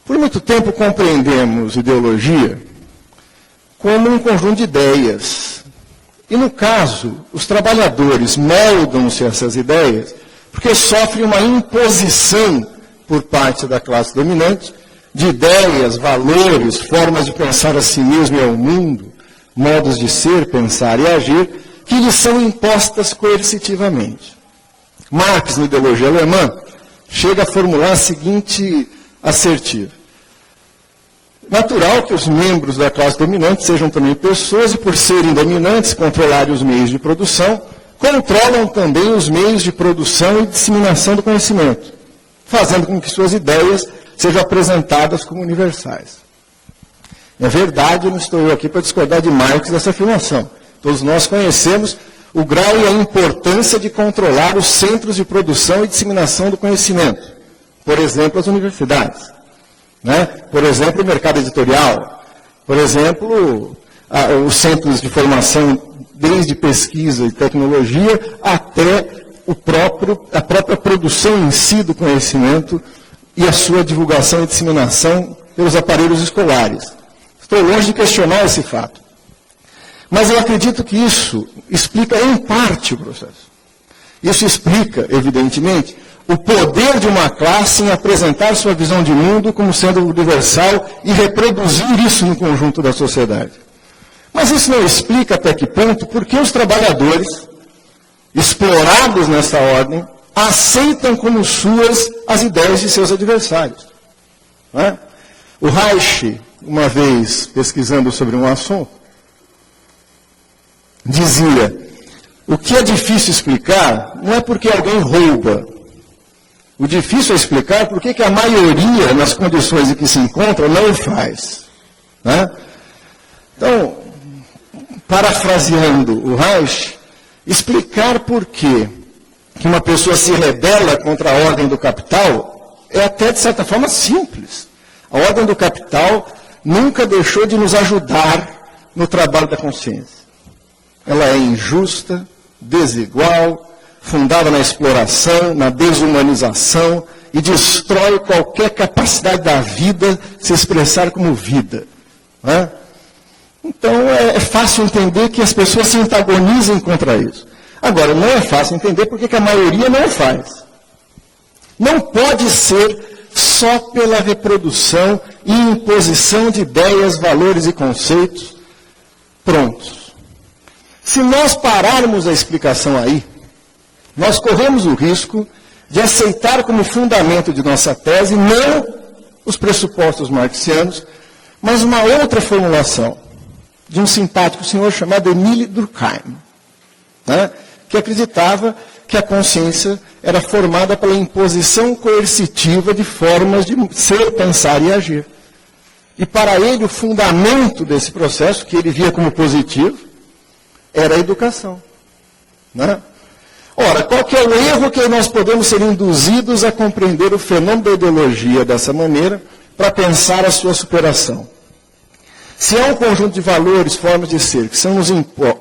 Por muito tempo compreendemos ideologia como um conjunto de ideias. E no caso, os trabalhadores moldam-se a essas ideias porque sofrem uma imposição por parte da classe dominante de ideias, valores, formas de pensar a si mesmo e ao mundo, modos de ser, pensar e agir, que lhes são impostas coercitivamente. Marx, na ideologia alemã, chega a formular a seguinte assertiva: natural que os membros da classe dominante sejam também pessoas e, por serem dominantes, controlarem os meios de produção, controlam também os meios de produção e disseminação do conhecimento, fazendo com que suas ideias sejam apresentadas como universais. É verdade, não estou eu aqui para discordar de Marx dessa afirmação. Todos nós conhecemos o grau e a importância de controlar os centros de produção e disseminação do conhecimento. Por exemplo, as universidades. Né? Por exemplo, o mercado editorial. Por exemplo, os centros de formação, desde pesquisa e tecnologia até a própria produção em si do conhecimento e a sua divulgação e disseminação pelos aparelhos escolares. Estou longe de questionar esse fato. Mas eu acredito que isso explica em parte o processo. Isso explica, evidentemente, o poder de uma classe em apresentar sua visão de mundo como sendo universal e reproduzir isso no conjunto da sociedade. Mas isso não explica até que ponto porque os trabalhadores, explorados nessa ordem, aceitam como suas as ideias de seus adversários. Não é? O Reich, uma vez pesquisando sobre um assunto, dizia: o que é difícil explicar não é porque alguém rouba. O difícil é explicar por que a maioria, nas condições em que se encontra, não o faz. Né? Então, parafraseando o Reich, explicar por que uma pessoa se rebela contra a ordem do capital é até, de certa forma, simples. A ordem do capital nunca deixou de nos ajudar no trabalho da consciência. Ela é injusta, desigual, fundada na exploração, na desumanização e destrói qualquer capacidade da vida se expressar como vida. Né? Então é fácil entender que as pessoas se antagonizem contra isso. Agora, não é fácil entender por que a maioria não faz. Não pode ser só pela reprodução e imposição de ideias, valores e conceitos prontos. Se nós pararmos a explicação aí, nós corremos o risco de aceitar como fundamento de nossa tese não os pressupostos marxianos, mas uma outra formulação de um simpático senhor chamado Émile Durkheim, né, que acreditava que a consciência era formada pela imposição coercitiva de formas de ser, pensar e agir. E para ele, o fundamento desse processo, que ele via como positivo, era a educação. Né? Ora, qual que é o erro que nós podemos ser induzidos a compreender o fenômeno da ideologia dessa maneira para pensar a sua superação? Se há um conjunto de valores, formas de ser,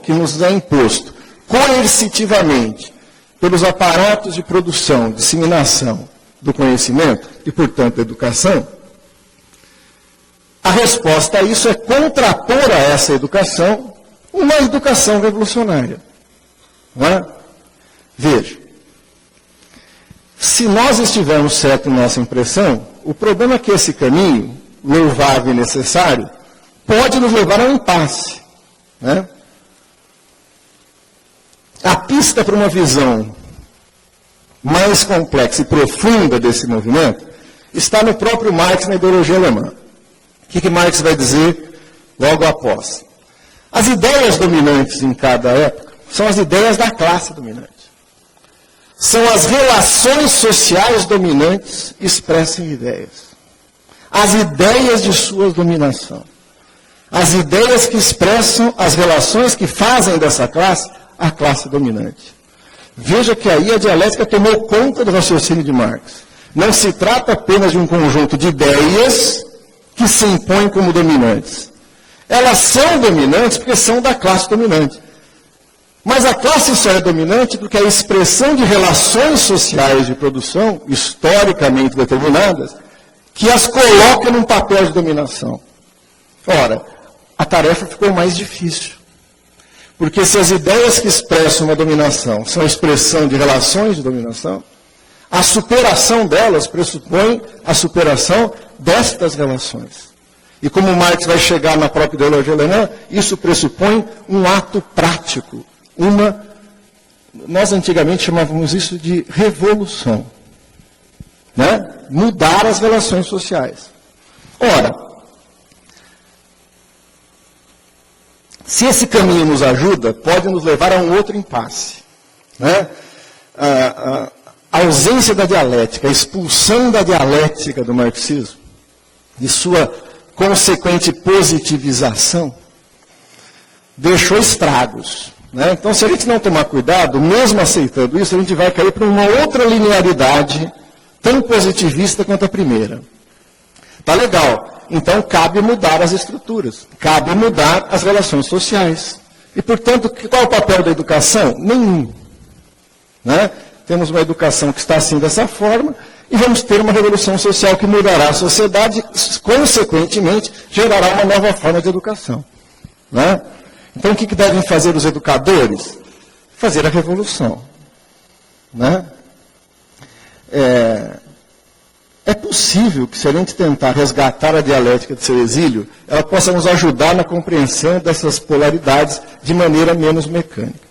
que nos é imposto coercitivamente pelos aparatos de produção, disseminação do conhecimento e, portanto, da educação, a resposta a isso é contrapor a essa educação uma educação revolucionária. Não é? Veja, se nós estivermos certos em nossa impressão, o problema é que esse caminho, louvável e necessário, pode nos levar a um impasse. Né? A pista para uma visão mais complexa e profunda desse movimento está no próprio Marx, na ideologia alemã. O que Marx vai dizer logo após? As ideias dominantes em cada época são as ideias da classe dominante. São as relações sociais dominantes expressas em ideias. As ideias de sua dominação. As ideias que expressam as relações que fazem dessa classe a classe dominante. Veja que aí a dialética tomou conta do raciocínio de Marx. Não se trata apenas de um conjunto de ideias que se impõem como dominantes. Elas são dominantes porque são da classe dominante. Mas a classe só é dominante porque a expressão de relações sociais de produção, historicamente determinadas, que as coloca num papel de dominação. Ora, a tarefa ficou mais difícil. Porque se as ideias que expressam uma dominação são expressão de relações de dominação, a superação delas pressupõe a superação destas relações. E como Marx vai chegar na própria ideologia alemã, isso pressupõe um ato prático, nós antigamente chamávamos isso de revolução, né? Mudar as relações sociais. Ora, se esse caminho nos ajuda, pode nos levar a um outro impasse, né? A ausência da dialética, a expulsão da dialética do marxismo e sua consequente positivização deixou estragos, né? Então, se a gente não tomar cuidado, mesmo aceitando isso, a gente vai cair para uma outra linearidade tão positivista quanto a primeira. Tá legal. Então, cabe mudar as estruturas, cabe mudar as relações sociais. E, portanto, qual é o papel da educação? Nenhum, né? Temos uma educação que está assim dessa forma, e vamos ter uma revolução social que mudará a sociedade, consequentemente, gerará uma nova forma de educação, né? Então, o que devem fazer os educadores? Fazer a revolução, né? É possível que, se a gente tentar resgatar a dialética de seu exílio, ela possa nos ajudar na compreensão dessas polaridades de maneira menos mecânica.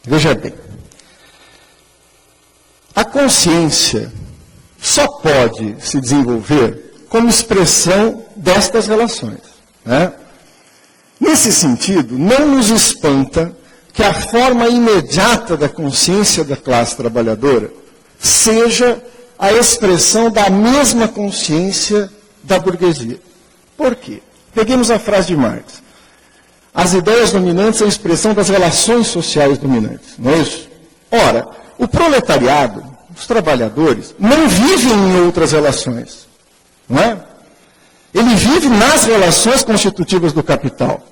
Veja bem, a consciência só pode se desenvolver como expressão destas relações, né? Nesse sentido, não nos espanta que a forma imediata da consciência da classe trabalhadora seja a expressão da mesma consciência da burguesia. Por quê? Peguemos a frase de Marx. As ideias dominantes são a expressão das relações sociais dominantes, não é isso? Ora, o proletariado, os trabalhadores, não vivem em outras relações, não é? Ele vive nas relações constitutivas do capital.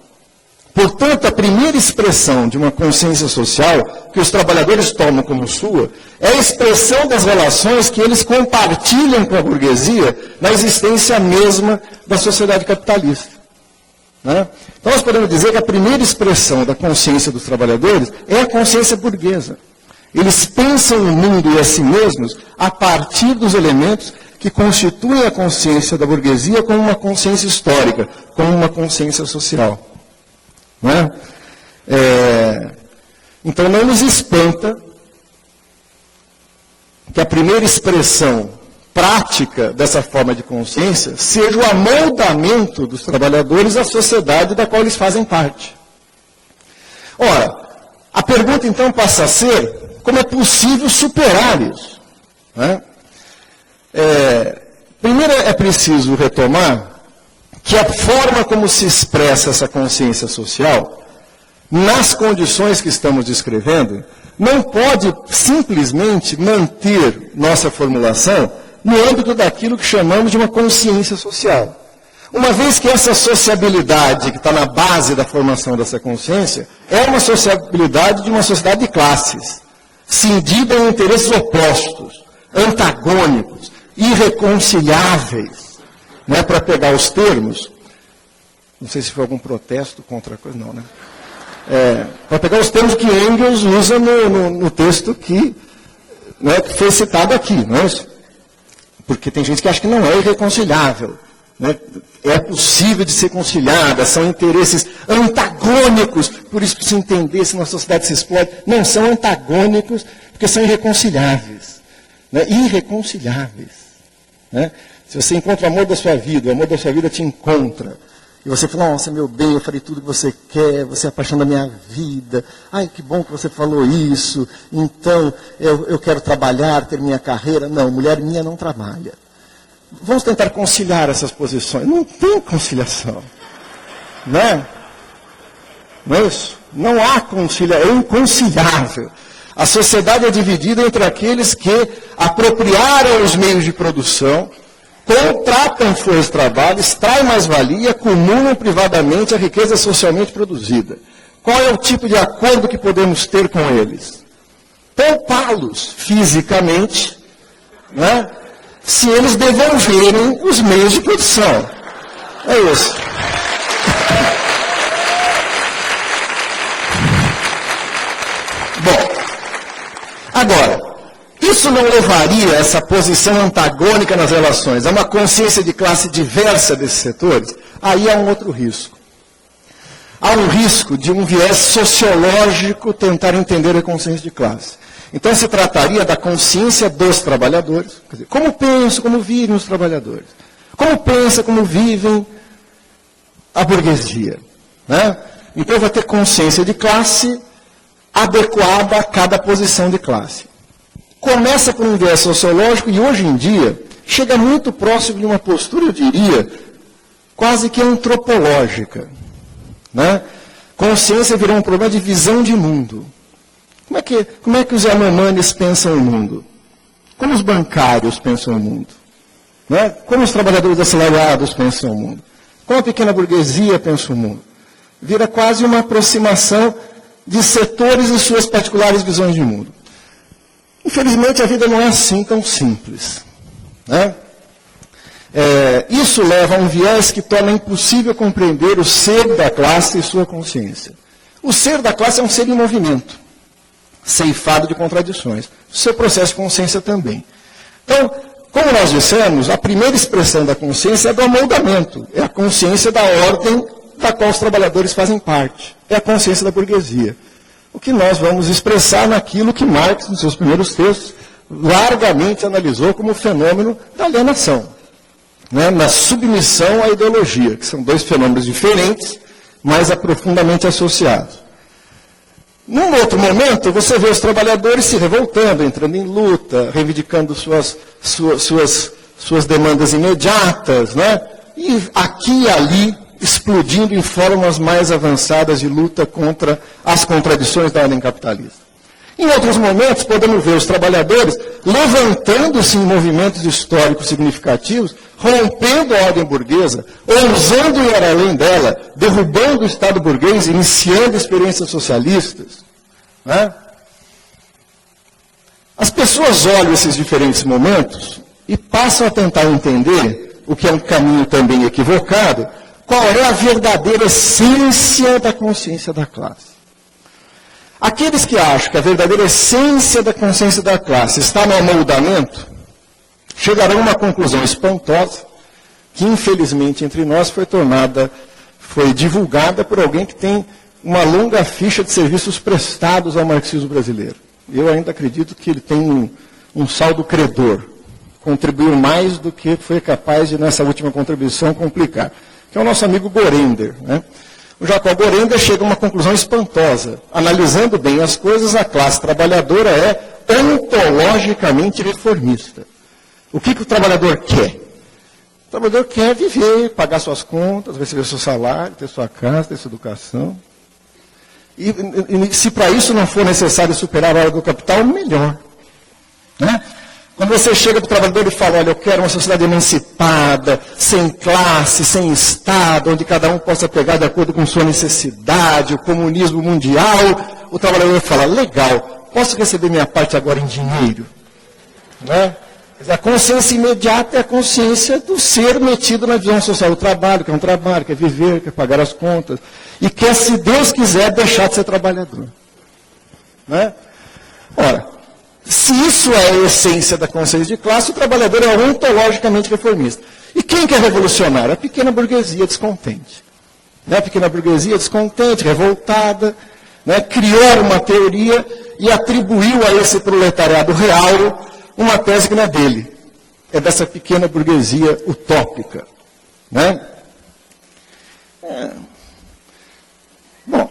Portanto, a primeira expressão de uma consciência social que os trabalhadores tomam como sua é a expressão das relações que eles compartilham com a burguesia na existência mesma da sociedade capitalista, né? Então, nós podemos dizer que a primeira expressão da consciência dos trabalhadores é a consciência burguesa. Eles pensam o mundo e a si mesmos a partir dos elementos que constituem a consciência da burguesia como uma consciência histórica, como uma consciência social. Não é? Então, não nos espanta que a primeira expressão prática dessa forma de consciência seja o amoldamento dos trabalhadores à sociedade da qual eles fazem parte. Ora, a pergunta então passa a ser: como é possível superar isso, né? Primeiro é preciso retomar que a forma como se expressa essa consciência social, nas condições que estamos descrevendo, não pode simplesmente manter nossa formulação no âmbito daquilo que chamamos de uma consciência social. Uma vez que essa sociabilidade que está na base da formação dessa consciência é uma sociabilidade de uma sociedade de classes, cindida em interesses opostos, antagônicos, irreconciliáveis. Não é para pegar os termos, não sei se foi algum protesto contra a coisa, não, né? Para pegar os termos que Engels usa no texto que foi citado aqui, não é isso? Porque tem gente que acha que não é irreconciliável, né? É possível de ser conciliada, são interesses antagônicos, por isso precisa entender se na sociedade se explode. Não, são antagônicos porque são irreconciliáveis, né? Irreconciliáveis, né? Se você encontra o amor da sua vida, o amor da sua vida te encontra. E você fala: nossa, meu bem, eu falei tudo que você quer, você é a paixão da minha vida. Ai, que bom que você falou isso. Então, eu quero trabalhar, ter minha carreira. Não, mulher minha não trabalha. Vamos tentar conciliar essas posições. Não tem conciliação, né? Não é isso? Não há conciliação, é inconciliável. A sociedade é dividida entre aqueles que apropriaram os meios de produção, contratam força de trabalho, extraem mais-valia, acumulam privadamente a riqueza socialmente produzida. Qual é o tipo de acordo que podemos ter com eles? Poupá-los fisicamente, né? se eles devolverem os meios de produção. É isso. Bom, agora, isso não levaria a essa posição antagônica nas relações, a uma consciência de classe diversa desses setores? Aí há um outro risco. Há um risco de um viés sociológico tentar entender a consciência de classe. Então se trataria da consciência dos trabalhadores, quer dizer, como pensam, como vivem os trabalhadores, como pensa, como vivem a burguesia. Né? Então vai ter consciência de classe adequada a cada posição de classe. Começa por um viés sociológico e hoje em dia chega muito próximo de uma postura, eu diria, quase que antropológica. Né? Consciência virou um problema de visão de mundo. Como é que os Yanomamis pensam o mundo? Como os bancários pensam o mundo? Né? Como os trabalhadores assalariados pensam o mundo? Como a pequena burguesia pensa o mundo? Vira quase uma aproximação de setores e suas particulares visões de mundo. Infelizmente, a vida não é assim tão simples. Né? Isso leva a um viés que torna impossível compreender o ser da classe e sua consciência. O ser da classe é um ser em movimento, ceifado de contradições. O seu processo de consciência também. Então, como nós dissemos, a primeira expressão da consciência é do amoldamento. É a consciência da ordem da qual os trabalhadores fazem parte. É a consciência da burguesia. O que nós vamos expressar naquilo que Marx, nos seus primeiros textos, largamente analisou como o fenômeno da alienação. Né? Na submissão à ideologia, que são dois fenômenos diferentes, mas profundamente associados. Num outro momento, você vê os trabalhadores se revoltando, entrando em luta, reivindicando suas demandas imediatas, né? E aqui e ali, explodindo em formas mais avançadas de luta contra as contradições da ordem capitalista. Em outros momentos, podemos ver os trabalhadores levantando-se em movimentos históricos significativos, rompendo a ordem burguesa, ousando ir além dela, derrubando o Estado burguês, iniciando experiências socialistas. Né? As pessoas olham esses diferentes momentos e passam a tentar entender, o que é um caminho também equivocado, qual é a verdadeira essência da consciência da classe. Aqueles que acham que a verdadeira essência da consciência da classe está no amoldamento, chegarão a uma conclusão espantosa, que infelizmente entre nós foi divulgada por alguém que tem uma longa ficha de serviços prestados ao marxismo brasileiro. Eu ainda acredito que ele tem um saldo credor, contribuiu mais do que foi capaz de, nessa última contribuição, complicar, que é o nosso amigo Gorender, né? O Jacob Gorender chega a uma conclusão espantosa. Analisando bem as coisas, a classe trabalhadora é ontologicamente reformista. O que o trabalhador quer? O trabalhador quer viver, pagar suas contas, receber seu salário, ter sua casa, ter sua educação. E se para isso não for necessário superar a hora do capital, melhor. Né? Quando você chega para o trabalhador e fala, olha, eu quero uma sociedade emancipada, sem classe, sem Estado, onde cada um possa pegar de acordo com sua necessidade, o comunismo mundial, o trabalhador fala, legal, posso receber minha parte agora em dinheiro? Né? A consciência imediata é a consciência do ser metido na visão social do trabalho, que é um trabalho, quer viver, quer pagar as contas, e quer, se Deus quiser, deixar de ser trabalhador. Né? Ora, se isso é a essência da consciência de classe, o trabalhador é ontologicamente reformista. E quem que é revolucionário? A pequena burguesia descontente. Né? A pequena burguesia descontente, revoltada, né? Criou uma teoria e atribuiu a esse proletariado real uma tese que não é dele. É dessa pequena burguesia utópica. Né? Bom,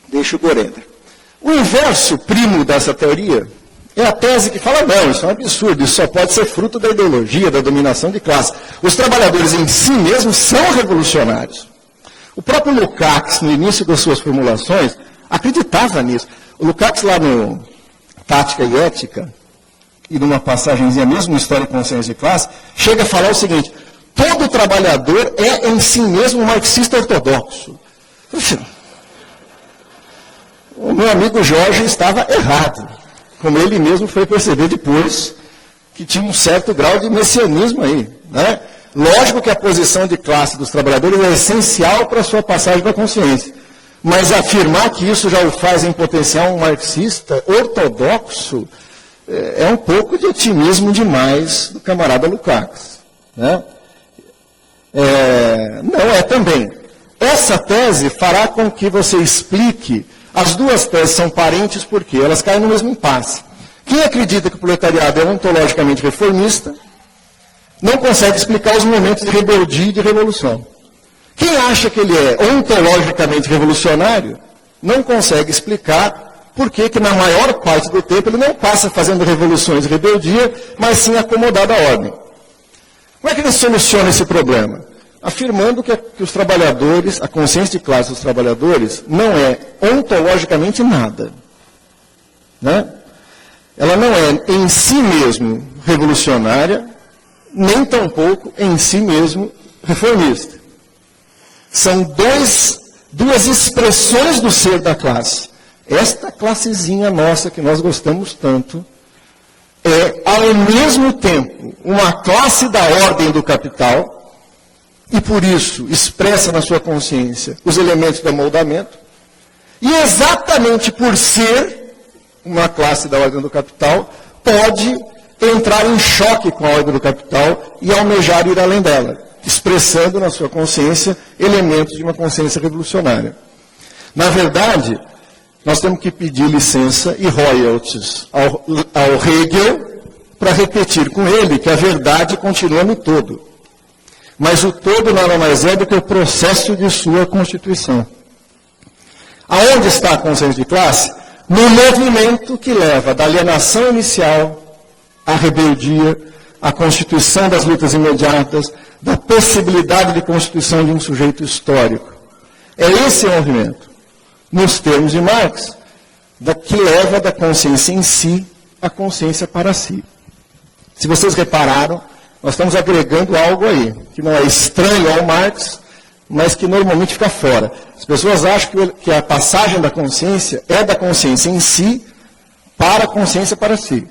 deixa o Gorender. O inverso primo dessa teoria é a tese que fala, não, isso é um absurdo, isso só pode ser fruto da ideologia, da dominação de classe. Os trabalhadores em si mesmos são revolucionários. O próprio Lukács, no início das suas formulações, acreditava nisso. O Lukács, lá no Tática e Ética, e numa passagenzinha mesmo, História e Consciência de Classe, chega a falar o seguinte, todo trabalhador é em si mesmo um marxista ortodoxo. O meu amigo Jorge estava errado. como ele mesmo foi perceber depois, que tinha um certo grau de messianismo aí, né? Lógico que a posição de classe dos trabalhadores é essencial para a sua passagem para a consciência. Mas afirmar que isso já o faz em potencial um marxista ortodoxo é um pouco de otimismo demais do camarada Lukács, né? Não é também. Essa tese fará com que você explique, as duas teses são parentes porque elas caem no mesmo impasse. Quem acredita que o proletariado é ontologicamente reformista, não consegue explicar os momentos de rebeldia e de revolução. Quem acha que ele é ontologicamente revolucionário, não consegue explicar por que na maior parte do tempo ele não passa fazendo revoluções e rebeldia, mas sim acomodado à ordem. Como é que ele soluciona esse problema? Afirmando que os trabalhadores, a consciência de classe dos trabalhadores, não é ontologicamente nada, né? Ela não é em si mesmo revolucionária, nem tampouco em si mesmo reformista. São duas expressões do ser da classe. Esta classezinha nossa que nós gostamos tanto é, ao mesmo tempo, uma classe da ordem do capital e, por isso, expressa na sua consciência os elementos do amoldamento. E exatamente por ser uma classe da ordem do capital, pode entrar em choque com a ordem do capital e almejar ir além dela, expressando na sua consciência elementos de uma consciência revolucionária. Na verdade, nós temos que pedir licença e royalties ao Hegel para repetir com ele que a verdade continua no todo. Mas o todo nada mais é do que o processo de sua constituição. Aonde está a consciência de classe? No movimento que leva da alienação inicial à rebeldia, à constituição das lutas imediatas, da possibilidade de constituição de um sujeito histórico. É esse o movimento, nos termos de Marx, que leva da consciência em si à consciência para si. Se vocês repararam, nós estamos agregando algo aí, que não é estranho ao Marx, mas que normalmente fica fora. As pessoas acham que a passagem da consciência é da consciência em si para a consciência para si,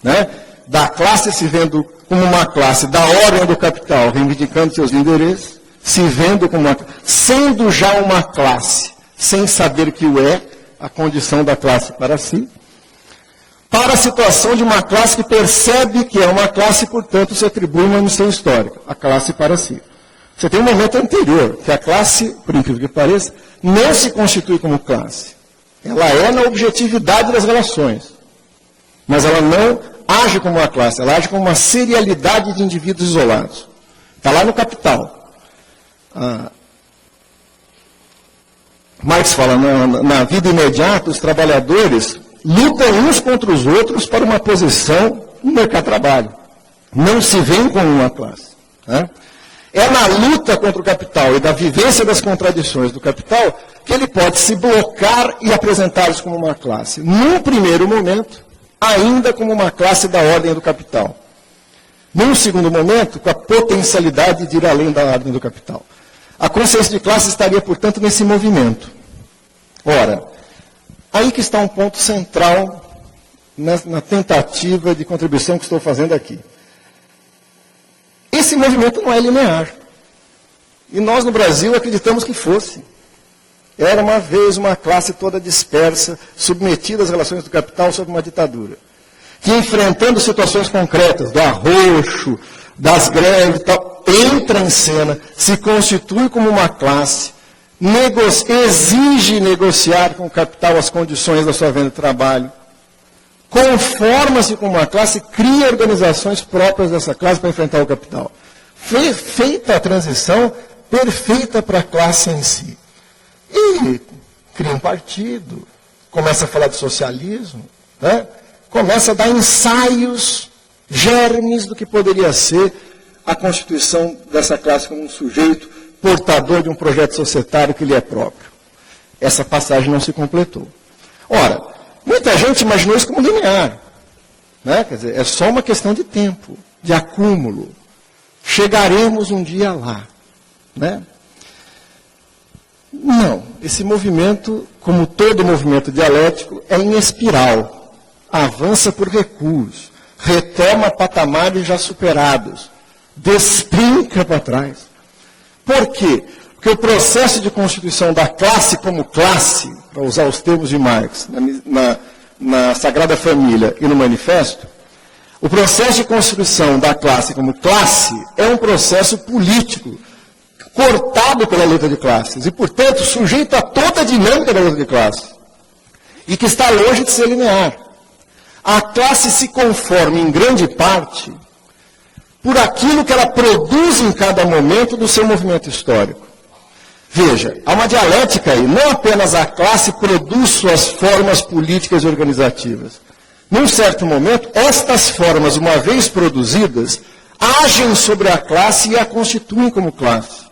né? Da classe se vendo como uma classe da ordem do capital, reivindicando seus interesses, se vendo como sendo já uma classe, sem saber que o é, a condição da classe para si, para a situação de uma classe que percebe que é uma classe e, portanto, se atribui uma missão histórica, a classe para si. Você tem um momento anterior, que a classe, por incrível que pareça, não se constitui como classe. Ela é na objetividade das relações. Mas ela não age como uma classe, ela age como uma serialidade de indivíduos isolados. Está lá no Capital. Marx fala, na vida imediata, os trabalhadores lutam uns contra os outros para uma posição no mercado de trabalho. Não se veem como uma classe, né? É na luta contra o capital e da vivência das contradições do capital que ele pode se blocar e apresentá-los como uma classe. Num primeiro momento, ainda como uma classe da ordem do capital. Num segundo momento, com a potencialidade de ir além da ordem do capital. A consciência de classe estaria, portanto, nesse movimento. Ora, aí que está um ponto central na tentativa de contribuição que estou fazendo aqui. Esse movimento não é linear. E nós, no Brasil, acreditamos que fosse. Era uma vez uma classe toda dispersa, submetida às relações do capital sob uma ditadura. Que, enfrentando situações concretas, do arroxo, das greves e tal, entra em cena, se constitui como uma classe, exige negociar com o capital as condições da sua venda de trabalho, conforma-se com uma classe, cria organizações próprias dessa classe para enfrentar o capital. Feita a transição perfeita para a classe em si. E cria um partido, começa a falar de socialismo, né? Começa a dar ensaios, germes do que poderia ser a constituição dessa classe como um sujeito portador de um projeto societário que lhe é próprio. Essa passagem não se completou. Ora, muita gente imaginou isso como linear, né? Quer dizer, é só uma questão de tempo, de acúmulo. Chegaremos um dia lá, né? Não, esse movimento, como todo movimento dialético, é em espiral. avança por recuos, retoma patamares já superados, despinca para trás. Por quê? Porque o processo de constituição da classe como classe, para usar os termos de Marx, na Sagrada Família e no Manifesto, o processo de construção da classe como classe é um processo político, cortado pela luta de classes, e, portanto, sujeito a toda a dinâmica da luta de classes, e que está longe de ser linear. A classe se conforma, em grande parte, por aquilo que ela produz em cada momento do seu movimento histórico. Veja, há uma dialética aí, não apenas a classe produz suas formas políticas e organizativas. Num certo momento, estas formas, uma vez produzidas, agem sobre a classe e a constituem como classe.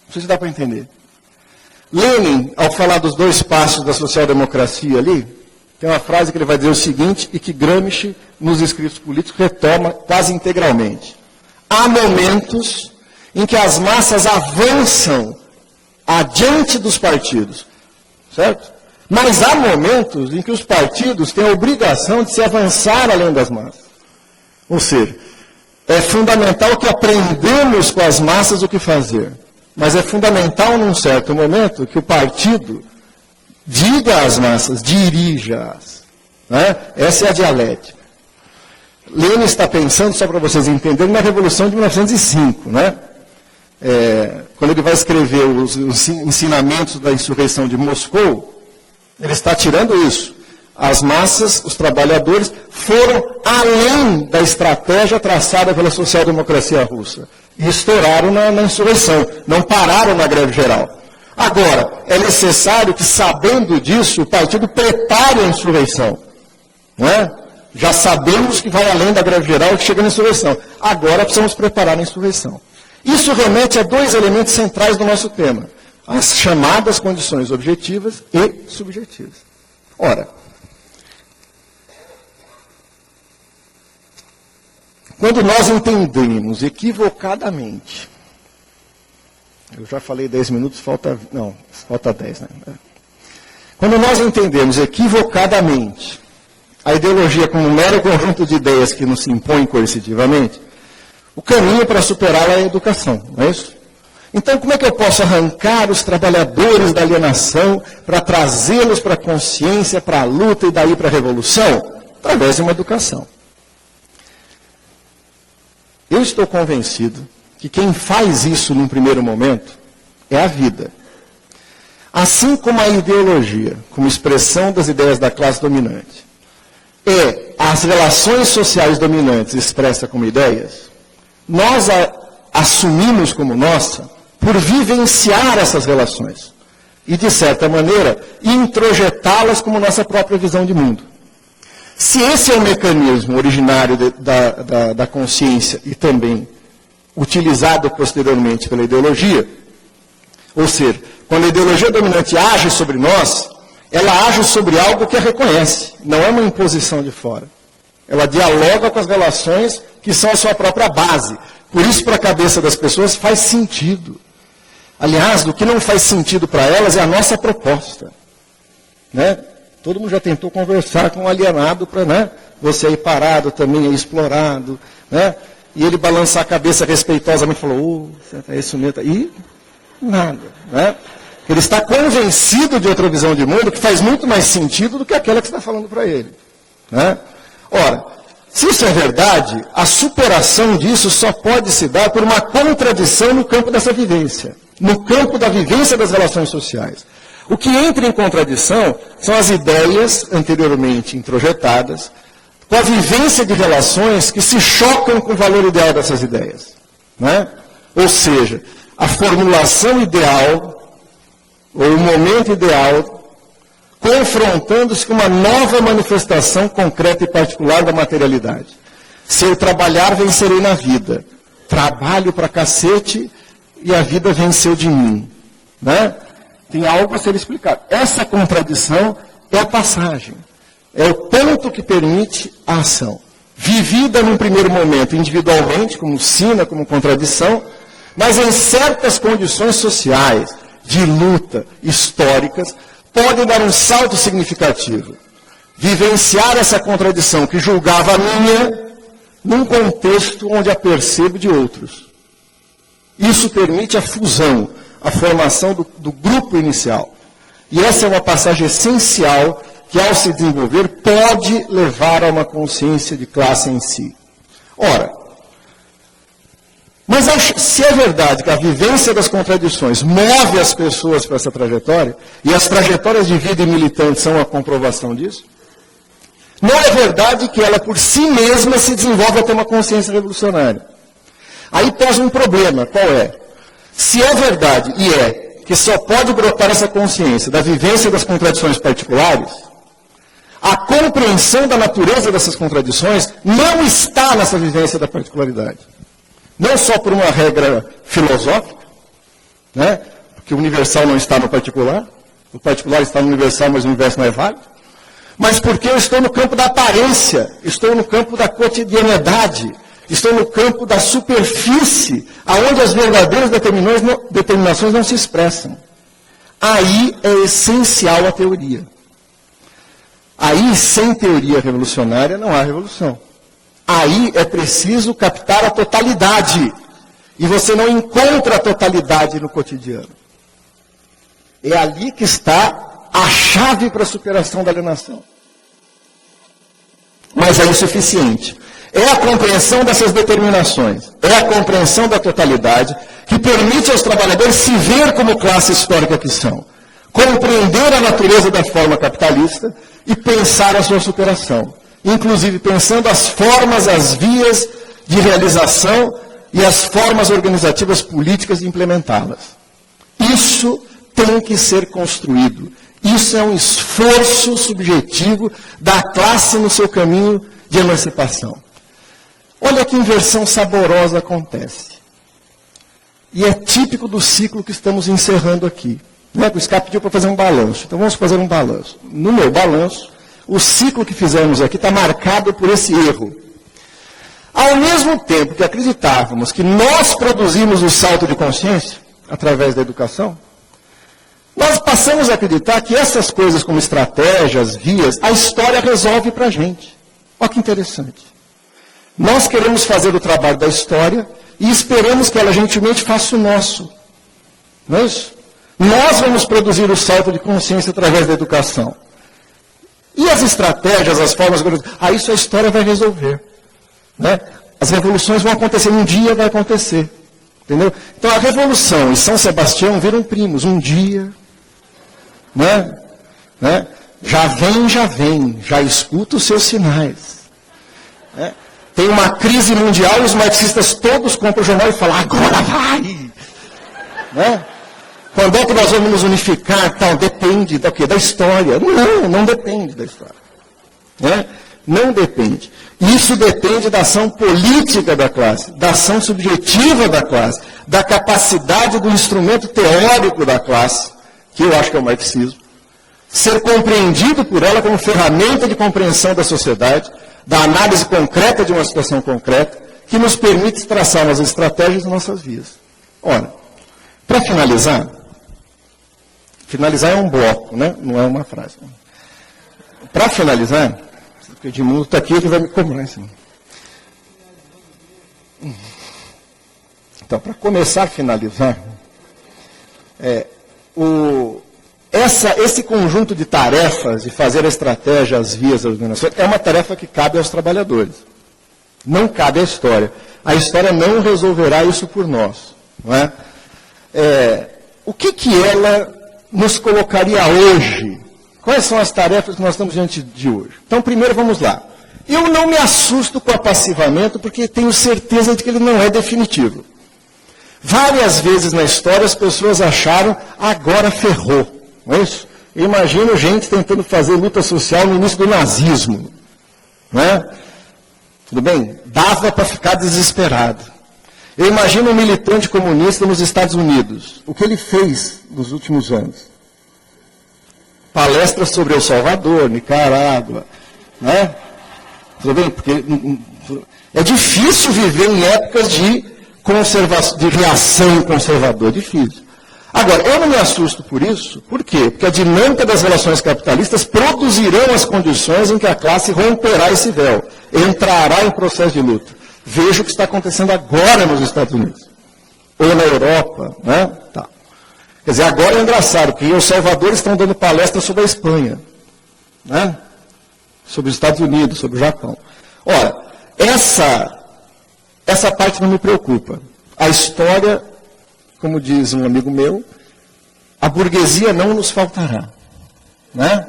Não sei se dá para entender. Lenin, ao falar dos 2 passos da social-democracia ali, tem uma frase que ele vai dizer o seguinte, e que Gramsci, nos escritos políticos, retoma quase integralmente. Há momentos em que as massas avançam adiante dos partidos, certo? Mas há momentos em que os partidos têm a obrigação de se avançar além das massas. Ou seja, é fundamental que aprendamos com as massas o que fazer. Mas é fundamental, num certo momento, que o partido diga às massas, dirija-as. Né? Essa é a dialética. Lenin está pensando, só para vocês entenderem, na Revolução de 1905, né? Quando ele vai escrever os ensinamentos da insurreição de Moscou, ele está tirando isso. As massas, os trabalhadores, foram além da estratégia traçada pela social-democracia russa. E estouraram na insurreição, não pararam na greve geral. Agora, é necessário que, sabendo disso, o partido prepare a insurreição. Não é? Já sabemos que vai além da greve geral e que chega na insurreição. Agora precisamos preparar a insurreição. Isso remete a 2 elementos centrais do nosso tema. As chamadas condições objetivas e subjetivas. Ora, quando nós entendemos equivocadamente, eu já falei 10 minutos, falta 10, né? Quando nós entendemos equivocadamente a ideologia como um mero conjunto de ideias que nos se impõe coercitivamente, o caminho para superá-la é a educação, não é isso? Então, como é que eu posso arrancar os trabalhadores da alienação para trazê-los para a consciência, para a luta e daí para a revolução? Através de uma educação. Eu estou convencido que quem faz isso num primeiro momento é a vida. Assim como a ideologia, como expressão das ideias da classe dominante, é as relações sociais dominantes expressas como ideias, nós a assumimos como nossa por vivenciar essas relações e, de certa maneira, introjetá-las como nossa própria visão de mundo. Se esse é o mecanismo originário da consciência e também utilizado posteriormente pela ideologia, ou seja, quando a ideologia dominante age sobre nós, ela age sobre algo que a reconhece, não é uma imposição de fora. Ela dialoga com as relações que são a sua própria base. Por isso, para a cabeça das pessoas, faz sentido. Aliás, o que não faz sentido para elas é a nossa proposta. Né? Todo mundo já tentou conversar com um alienado para, né, você aí parado também, aí explorado, né? E ele balançar a cabeça respeitosamente e falou, é isso mesmo. E nada. Né? Ele está convencido de outra visão de mundo que faz muito mais sentido do que aquela que você está falando para ele. Né? Ora, se isso é verdade, a superação disso só pode se dar por uma contradição no campo dessa vivência, no campo da vivência das relações sociais. O que entra em contradição são as ideias anteriormente introjetadas, com a vivência de relações que se chocam com o valor ideal dessas ideias. Né? Ou seja, a formulação ideal, ou o momento ideal, confrontando-se com uma nova manifestação concreta e particular da materialidade. Se eu trabalhar, vencerei na vida. Trabalho pra cacete e a vida venceu de mim. Né? Tem algo a ser explicado. Essa contradição é a passagem. É o ponto que permite a ação. Vivida num primeiro momento individualmente, como sina, como contradição, mas em certas condições sociais, de luta, históricas, podem dar um salto significativo. vivenciar essa contradição que julgava a minha, num contexto onde a percebo de outros. Isso permite a fusão, a formação do grupo inicial. E essa é uma passagem essencial que, ao se desenvolver, pode levar a uma consciência de classe em si. Ora, mas se é verdade que a vivência das contradições move as pessoas para essa trajetória, e as trajetórias de vida e militante são a comprovação disso, não é verdade que ela por si mesma se desenvolve até uma consciência revolucionária. Aí pesa um problema, qual é? Se é verdade, e é, que só pode brotar essa consciência da vivência das contradições particulares, a compreensão da natureza dessas contradições não está nessa vivência da particularidade. Não só por uma regra filosófica, né? Porque o universal não está no particular está no universal, mas o universo não é válido, mas porque eu estou no campo da aparência, estou no campo da cotidianidade, estou no campo da superfície, aonde as verdadeiras determinações não se expressam. Aí é essencial a teoria. Aí, sem teoria revolucionária, não há revolução. Aí é preciso captar a totalidade. E você não encontra a totalidade no cotidiano. É ali que está a chave para a superação da alienação. Mas é insuficiente. É a compreensão dessas determinações, é a compreensão da totalidade que permite aos trabalhadores se ver como classe histórica que são, compreender a natureza da forma capitalista e pensar a sua superação, inclusive pensando as formas, as vias de realização e as formas organizativas políticas de implementá-las. Isso tem que ser construído. Isso é um esforço subjetivo da classe no seu caminho de emancipação. Olha que inversão saborosa acontece. E é típico do ciclo que estamos encerrando aqui. O SCAP pediu para fazer um balanço. Então vamos fazer um balanço. No meu balanço, o ciclo que fizemos aqui está marcado por esse erro. Ao mesmo tempo que acreditávamos que nós produzimos o salto de consciência, através da educação, nós passamos a acreditar que essas coisas como estratégias, vias, a história resolve para a gente. Olha que interessante. Nós queremos fazer o trabalho da história e esperamos que ela gentilmente faça o nosso. Não é isso? Nós vamos produzir o salto de consciência através da educação. E as estratégias, as formas... isso a história vai resolver. Né? As revoluções vão acontecer, um dia vai acontecer. Entendeu? Então a Revolução e São Sebastião viram primos, um dia. Né? Já vem, já escuta os seus sinais. Né? Tem uma crise mundial e os marxistas todos compram o jornal e falam, agora vai! Né? Quando é que nós vamos nos unificar? Tal, depende da quê? Da história. Não depende da história. Né? Não depende. Isso depende da ação política da classe, da ação subjetiva da classe, da capacidade do instrumento teórico da classe, que eu acho que é o marxismo, ser compreendido por ela como ferramenta de compreensão da sociedade, da análise concreta de uma situação concreta, que nos permite traçar umas estratégias nas nossas vias. Ora, para finalizar é um bloco, né? Não é uma frase. Para finalizar, o Edmundo está aqui, ele vai me cobrar assim. Então, para começar a finalizar, esse conjunto de tarefas de fazer a estratégia, as vias, as organizações, é uma tarefa que cabe aos trabalhadores. Não cabe à história. A história não resolverá isso por nós. Não é? O que ela nos colocaria hoje? Quais são as tarefas que nós estamos diante de hoje? Então, primeiro, vamos lá. Eu não me assusto com o apassivamento, porque tenho certeza de que ele não é definitivo. Várias vezes na história as pessoas acharam, agora ferrou. Não é isso? Eu imagino gente tentando fazer luta social no início do nazismo. Não é? Tudo bem? Dava para ficar desesperado. Eu imagino um militante comunista nos Estados Unidos. O que ele fez nos últimos anos? Palestras sobre El Salvador, Nicarágua. Né? Tudo bem? Porque é difícil viver em épocas de reação conservadora. Difícil. Agora, eu não me assusto por isso. Por quê? Porque a dinâmica das relações capitalistas produzirão as condições em que a classe romperá esse véu, entrará em processo de luta. Veja o que está acontecendo agora nos Estados Unidos. Ou na Europa, né? Tá. Quer dizer, agora é engraçado, porque em El Salvador estão dando palestra sobre a Espanha, né? Sobre os Estados Unidos, sobre o Japão. Ora, essa parte não me preocupa. A história, como diz um amigo meu, a burguesia não nos faltará, né?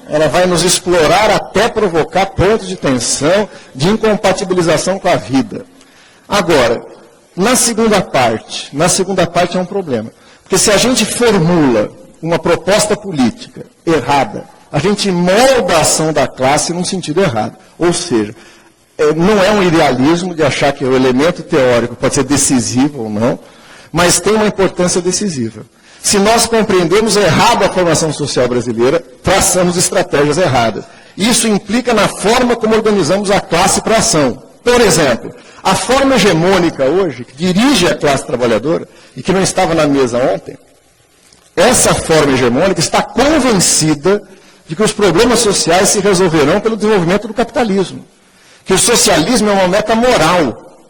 Ela vai nos explorar até provocar pontos de tensão, de incompatibilização com a vida. Agora, na segunda parte é um problema. Porque se a gente formula uma proposta política errada, a gente molda a ação da classe num sentido errado. Ou seja, não é um idealismo de achar que o elemento teórico pode ser decisivo ou não, mas tem uma importância decisiva. Se nós compreendemos errado a formação social brasileira, traçamos estratégias erradas. Isso implica na forma como organizamos a classe para a ação. Por exemplo, a forma hegemônica hoje, que dirige a classe trabalhadora, e que não estava na mesa ontem, essa forma hegemônica está convencida de que os problemas sociais se resolverão pelo desenvolvimento do capitalismo. Que o socialismo é uma meta moral.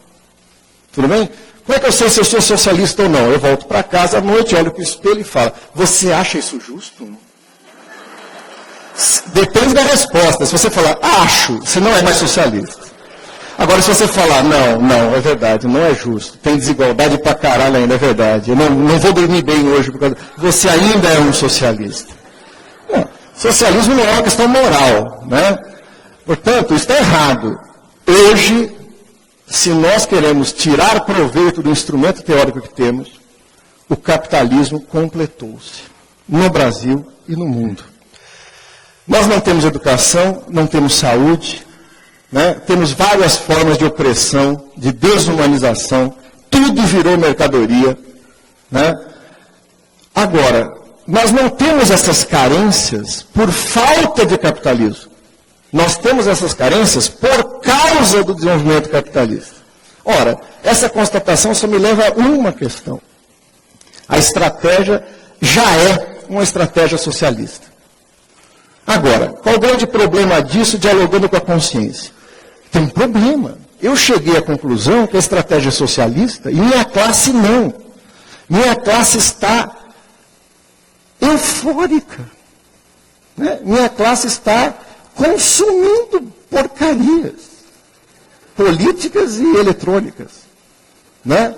Tudo bem? Como é que eu sei se eu sou socialista ou não? Eu volto para casa à noite, olho para o espelho e falo, você acha isso justo? Depende da resposta. Se você falar, acho, você não é mais socialista. Agora, se você falar, não, é verdade, não é justo, tem desigualdade pra caralho ainda, é verdade, eu não vou dormir bem hoje, porque você ainda é um socialista. Não, socialismo não é uma questão moral, né? Portanto, isso está errado. Hoje, se nós queremos tirar proveito do instrumento teórico que temos, o capitalismo completou-se, no Brasil e no mundo. Nós não temos educação, não temos saúde, né? Temos várias formas de opressão, de desumanização, tudo virou mercadoria, né? Agora, nós não temos essas carências por falta de capitalismo. Nós temos essas carências por causa do desenvolvimento capitalista. Ora, essa constatação só me leva a uma questão. A estratégia já é uma estratégia socialista. Agora, qual o grande problema disso dialogando com a consciência? Tem um problema. Eu cheguei à conclusão que a estratégia é socialista e minha classe não. Minha classe está eufórica. Né? Minha classe está consumindo porcarias políticas e eletrônicas. Né?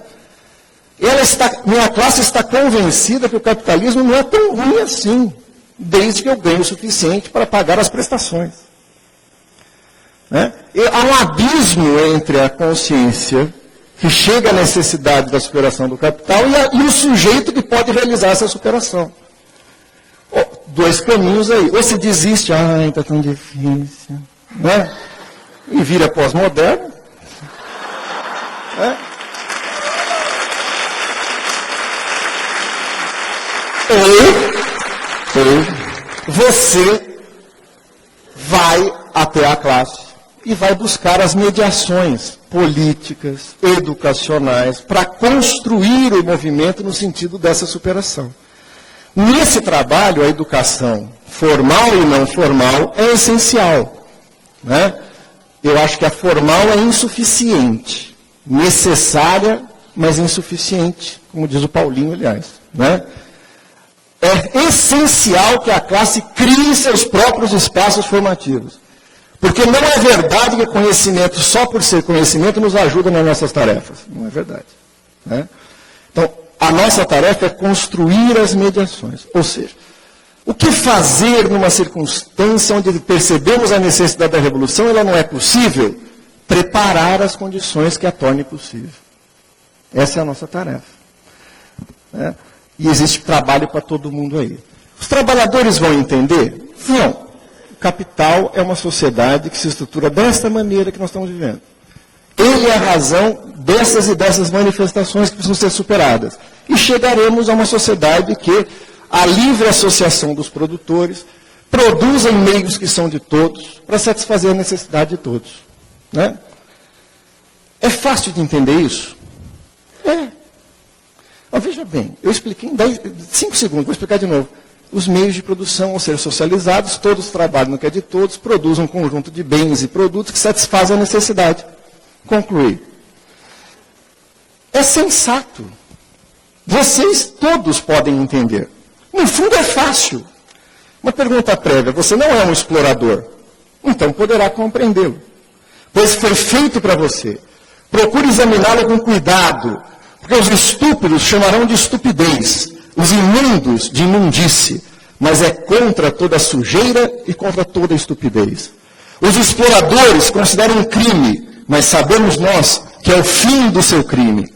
Minha classe está convencida que o capitalismo não é tão ruim assim, desde que eu ganhe o suficiente para pagar as prestações. Né? E há um abismo entre a consciência que chega à necessidade da superação do capital e o sujeito que pode realizar essa superação. Dois caminhos aí. Ou se desiste, está tão difícil, né? E vira pós-moderno. Né? Ou você vai até a classe e vai buscar as mediações políticas, educacionais, para construir o movimento no sentido dessa superação. Nesse trabalho, a educação formal e não formal é essencial. Né? Eu acho que a formal é insuficiente, necessária, mas insuficiente, como diz o Paulinho, aliás. Né? É essencial que a classe crie seus próprios espaços formativos. Porque não é verdade que conhecimento, só por ser conhecimento, nos ajuda nas nossas tarefas. Não é verdade. Né? Então, a nossa tarefa é construir as mediações. Ou seja, o que fazer numa circunstância onde percebemos a necessidade da revolução, ela não é possível? Preparar as condições que a tornem possível. Essa é a nossa tarefa. Né? E existe trabalho para todo mundo aí. Os trabalhadores vão entender? Não. O capital é uma sociedade que se estrutura desta maneira que nós estamos vivendo. Ele é a razão dessas e dessas manifestações que precisam ser superadas. E chegaremos a uma sociedade que a livre associação dos produtores produza meios que são de todos para satisfazer a necessidade de todos. Né? É fácil de entender isso? É. Mas veja Veja bem, eu expliquei em 5 segundos, vou explicar de novo. Os meios de produção vão ser socializados, todos trabalham no que é de todos, produzem um conjunto de bens e produtos que satisfazem a necessidade. Concluir. É sensato. Vocês todos podem entender. No fundo é fácil. Uma pergunta prévia, você não é um explorador, então poderá compreendê-lo. Pois foi feito para você. Procure examiná-lo com cuidado, porque os estúpidos chamarão de estupidez, os imundos de imundície, mas é contra toda sujeira e contra toda estupidez. Os exploradores consideram um crime, mas sabemos nós que é o fim do seu crime.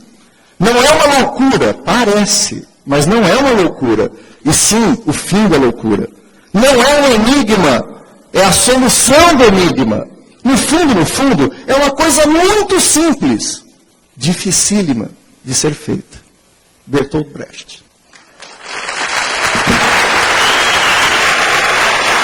Não é uma loucura, parece, mas não é uma loucura, e sim o fim da loucura. Não é um enigma, é a solução do enigma. No fundo, é uma coisa muito simples, dificílima de ser feita. Bertolt Brecht.